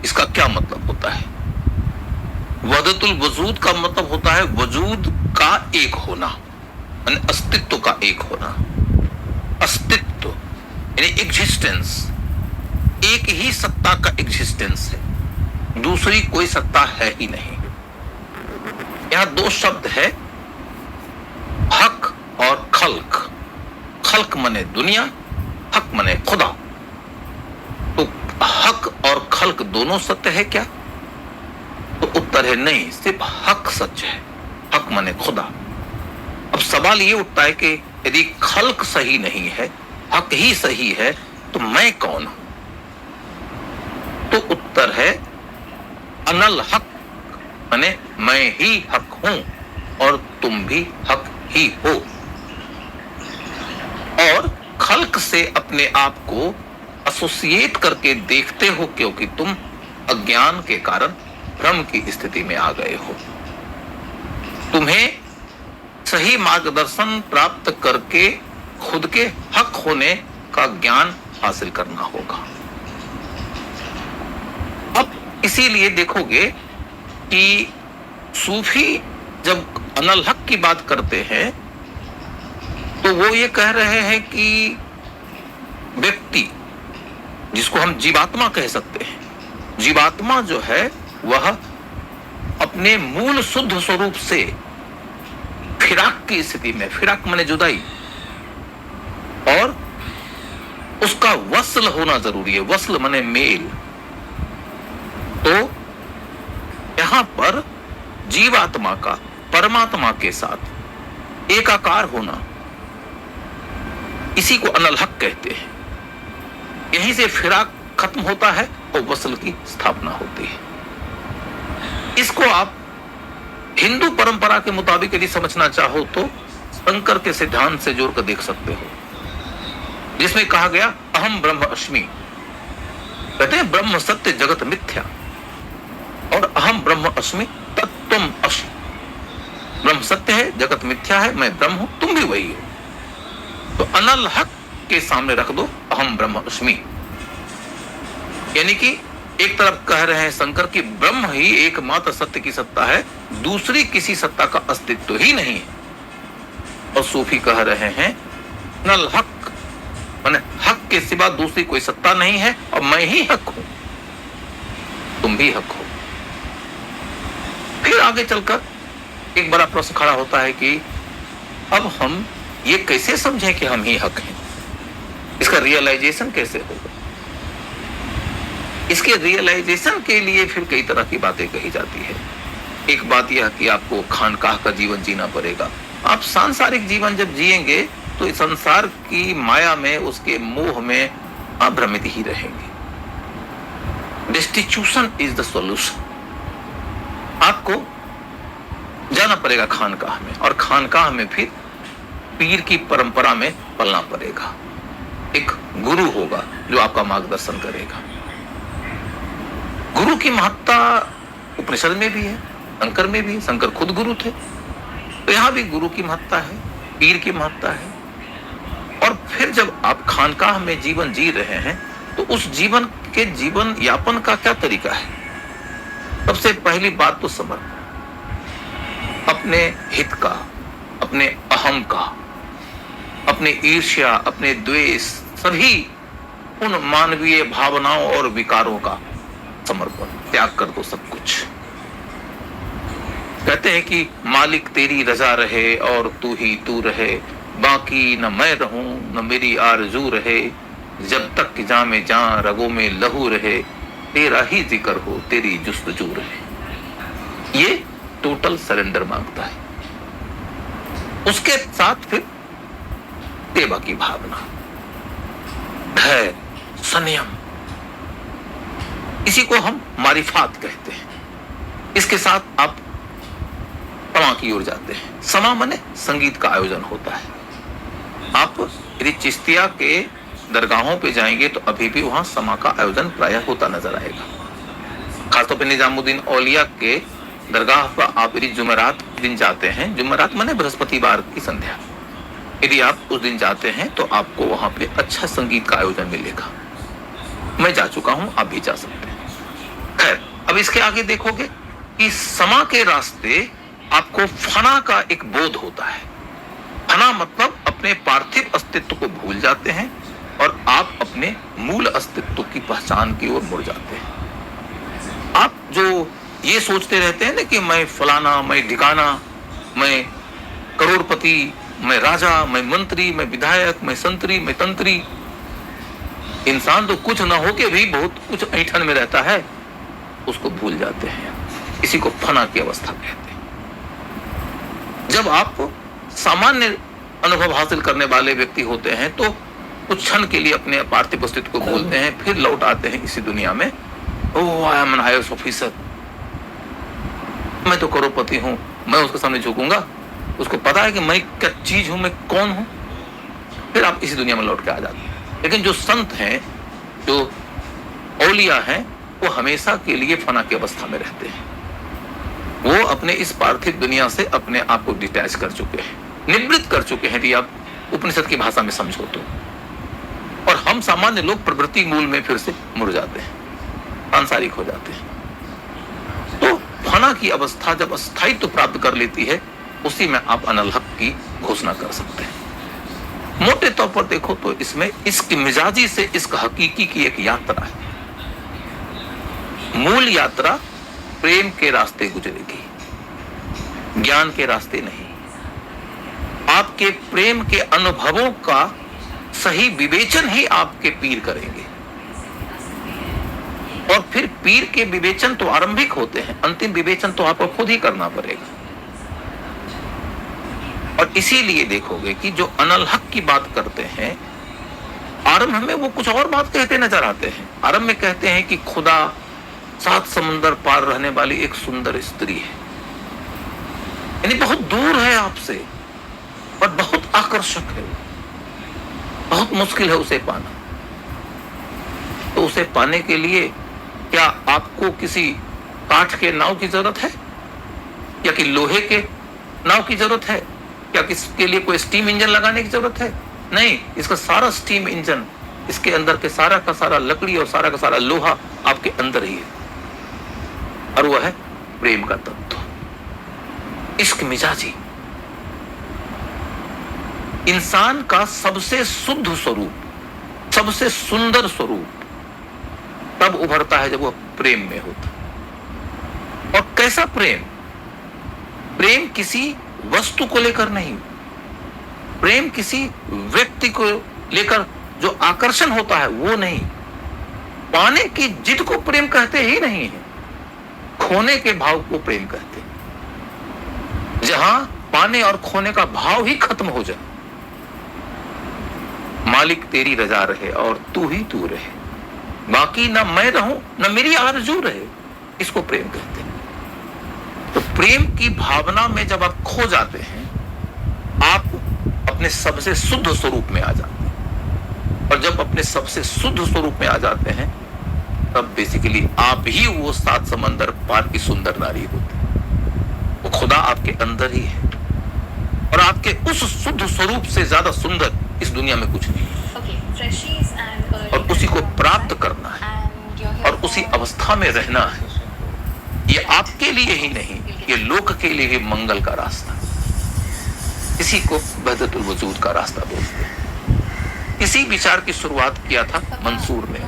इसका क्या मतलब होता है? वहदतुल वजूद का मतलब होता है वजूद का एक होना, यानी अस्तित्व का एक होना। अस्तित्व यानी एग्जिस्टेंस, एक ही सत्ता का एग्जिस्टेंस है, दूसरी कोई सत्ता है ही नहीं। यहां दो शब्द है, हक और खल्क। खल्क मने दुनिया, हक मने खुदा। तो हक और खल्क दोनों सत्य है क्या? तो उत्तर है नहीं, सिर्फ हक सच है, हक मने खुदा। अब सवाल ये उठता है कि यदि खल्क सही नहीं है, हक ही सही है, तो मैं कौन हूं? तो उत्तर है अनल हक, माने मैं ही हक हूं और तुम भी हक ही हो। और खल्क से अपने आप को एसोसिएट करके देखते हो, क्योंकि तुम अज्ञान के कारण भ्रम की स्थिति में आ गए हो। तुम्हें सही मार्गदर्शन प्राप्त करके खुद के हक होने का ज्ञान हासिल करना होगा। अब इसीलिए देखोगे कि सूफी जब अनल हक की बात करते हैं तो वो ये कह रहे हैं कि व्यक्ति, जिसको हम जीवात्मा कह सकते हैं, जीवात्मा जो है वह अपने मूल शुद्ध स्वरूप से फिराक की स्थिति में, फिराक माने जुदाई, और उसका वस्ल होना जरूरी है। वस्ल माने मेल। तो यहां पर जीवात्मा का परमात्मा के साथ एकाकार होना, इसी को अनल हक कहते हैं। यहीं से फिराक खत्म होता है और वस्ल की स्थापना होती है। इसको आप हिंदू परंपरा के मुताबिक यदि समझना चाहो तो शंकर के सिद्धांत से जोड़कर देख सकते हो, जिसमें कहा गया अहम ब्रह्म अस्मि। कहते हैं ब्रह्म सत्य जगत मिथ्या, और अहम ब्रह्म अस्मि तत्त्वम असि। ब्रह्म सत्य है, जगत मिथ्या है, मैं ब्रह्म हूं, तुम भी वही हो। तो अनल हक के सामने रख दो अहम ब्रह्म अस्मि। यानी कि एक तरफ कह रहे हैं शंकर की ब्रह्म ही एकमात्र सत्य की सत्ता है, दूसरी किसी सत्ता का अस्तित्व ही नहीं है। और सूफी कह रहे हैं अनल हक माने हक के सिवा दूसरी कोई सत्ता नहीं है और मैं ही हक हूं, तुम भी हक हो। फिर आगे चलकर एक बड़ा प्रश्न खड़ा होता है कि अब हम ये कैसे समझें कि हम ही हक हैं? इसका रियलाइजेशन कैसे होगा? इसके रियलाइजेशन के लिए फिर कई तरह की बातें कही जाती है। एक बात यह कि आपको खानकाह का जीवन जीना पड़ेगा। आप सांसारिक जीवन जब जिएंगे तो इस संसार की माया में, उसके मोह में आप भ्रमित ही रहेंगे। डिस्टिट्यूशन इज द सॉल्यूशन। आपको जाना पड़ेगा खानकाह में, और खानकाह में फिर पीर की परंपरा में पलना पड़ेगा। एक गुरु होगा जो आपका मार्गदर्शन करेगा। गुरु की महत्ता उपनिषद में भी है, शंकर में भी है। शंकर खुद गुरु थे, तो यहां भी गुरु की महत्ता है, पीर की महत्ता है। और फिर जब आप खानकाह में जीवन जी रहे हैं तो उस जीवन के जीवन यापन का क्या तरीका है? सबसे पहली बात तो समर्पण, अपने हित का, अपने अहम का, अपने ईर्ष्या, अपने द्वेष, सभी उन मानवीय भावनाओं और विकारों का समर्पण, त्याग कर दो सब कुछ। कहते हैं कि मालिक तेरी रजा रहे और तू ही तू रहे, बाकी न मैं रहूं न मेरी आरजू रहे, जब तक जा में जा रगों में लहू रहे, तेरा ही जिक्र हो तेरी जुस्तजू रहे। ये टोटल सरेंडर मांगता है। उसके साथ फिर सेवा की भावना, धैर्य, संयम, इसी को हम मारिफात कहते हैं। इसके साथ आप समा की ओर जाते हैं। समा माने संगीत का आयोजन होता है। आप यदि चिश्तिया के दरगाहों पे जाएंगे तो अभी भी वहां समा का आयोजन प्रायः होता नजर आएगा। खासतौर पर निजामुद्दीन औलिया के दरगाह पर आप यदि जुमेरात दिन जाते हैं, जुमेरात माने बृहस्पतिवार की संध्या, यदि आप उस दिन जाते हैं तो आपको वहां पे अच्छा संगीत का आयोजन मिलेगा। मैं जा चुका हूं, आप भी जा सकते हैं। अब इसके आगे देखोगे कि समा के रास्ते आपको फना का एक बोध होता है। फना मतलब अपने पार्थिव अस्तित्व को भूल जाते हैं और आप अपने मूल अस्तित्व की पहचान की ओर मुड़ जाते हैं। आप जो ये सोचते रहते हैं ना कि मैं फलाना, मैं ढिकाना, मैं करोड़पति, मैं राजा, मैं मंत्री, मैं विधायक, मैं संतरी, मैं तंत्री। इंसान तो कुछ ना हो के भी बहुत कुछ ऐंठन में रहता है, उसको भूल जाते हैं। इसी को फना की अवस्था कहते हैं। जब आप सामान्य अनुभव हासिल करने वाले व्यक्ति होते हैं तो कुछ क्षण के लिए अपने पार्थिव अस्तित्व को भूलते हैं, फिर लौट आते हैं इसी दुनिया में। Oh, I am an IAS officer, मैं तो करोड़पति हूं, मैं उसके सामने झुकूंगा। उसको पता है कि मैं क्या चीज हूं, मैं कौन हूं। फिर आप इसी दुनिया में लौट के आ जाते हैं। लेकिन जो संत हैं, जो औलिया हैं, वो हमेशा के लिए फना की अवस्था में रहते हैं। वो अपने इस पार्थिव दुनिया से अपने आप को डिटैच कर चुके हैं, निवृत्त कर चुके हैं, यदि आप उपनिषद की भाषा में समझो तो। और हम सामान्य लोग प्रवृत्ति मूल में फिर से मुड़ जाते हैं, सांसारिक हो जाते हैं। तो फना की अवस्था जब स्थायित्व प्राप्त कर लेती है, उसी में आप अनलहक की घोषणा कर सकते हैं। मोटे तौर पर देखो तो इसमें इश्क मिजाजी से इश्क हकीकी की एक यात्रा है। मूल यात्रा प्रेम के रास्ते गुजरेगी, ज्ञान के रास्ते नहीं। आपके प्रेम के अनुभवों का सही विवेचन ही आपके पीर करेंगे। और फिर पीर के विवेचन तो आरंभिक होते हैं, अंतिम विवेचन तो आपको खुद ही करना पड़ेगा। और इसीलिए देखोगे कि जो अनलहक की बात करते हैं, आरंभ में वो कुछ और बात कहते नजर आते हैं। आरंभ में कहते हैं कि खुदा 7 समुंदर पार रहने वाली एक सुंदर स्त्री है, यानी बहुत दूर है आपसे और बहुत आकर्षक है, बहुत मुश्किल है उसे पाना। तो उसे पाने के लिए क्या आपको किसी काठ के नाव की जरूरत है, या कि लोहे के नाव की जरूरत है, क्या किसके लिए कोई स्टीम इंजन लगाने की जरूरत है? नहीं, इसका सारा स्टीम इंजन, इसके अंदर के सारा का सारा लकड़ी और सारा का सारा लोहा आपके अंदर ही है, और वह है प्रेम का तत्व, इश्क मिजाजी। इंसान का सबसे शुद्ध स्वरूप, सबसे सुंदर स्वरूप तब उभरता है जब वह प्रेम में होता। और कैसा प्रेम? प्रेम किसी वस्तु को लेकर नहीं, प्रेम किसी व्यक्ति को लेकर जो आकर्षण होता है वो नहीं। पाने की जिद को प्रेम कहते ही नहीं है, खोने के भाव को प्रेम कहते हैं। जहां पाने और खोने का भाव ही खत्म हो जाए, मालिक तेरी रजा रहे और तू ही तू रहे, बाकी ना मैं रहूं ना मेरी आरज़ू रहे, इसको प्रेम कहते हैं। तो प्रेम की भावना में जब आप खो जाते हैं, आप अपने सबसे शुद्ध स्वरूप में आ जाते हैं। और जब अपने सबसे शुद्ध स्वरूप में आ जाते हैं, तब बेसिकली आप ही वो 7 समंदर पार की सुंदर नारी होते हैं। वो खुदा आपके अंदर ही है, और आपके उस शुद्ध स्वरूप से ज्यादा सुंदर इस दुनिया में कुछ नहीं है। और उसी को प्राप्त करना है और उसी अवस्था में रहना है। ये आपके लिए ही नहीं, ये लोक के लिए मंगल का रास्ता। इसी को वहदतुल वजूद का रास्ता बोलते हैं। इसी विचार की शुरुआत किया था मंसूर ने।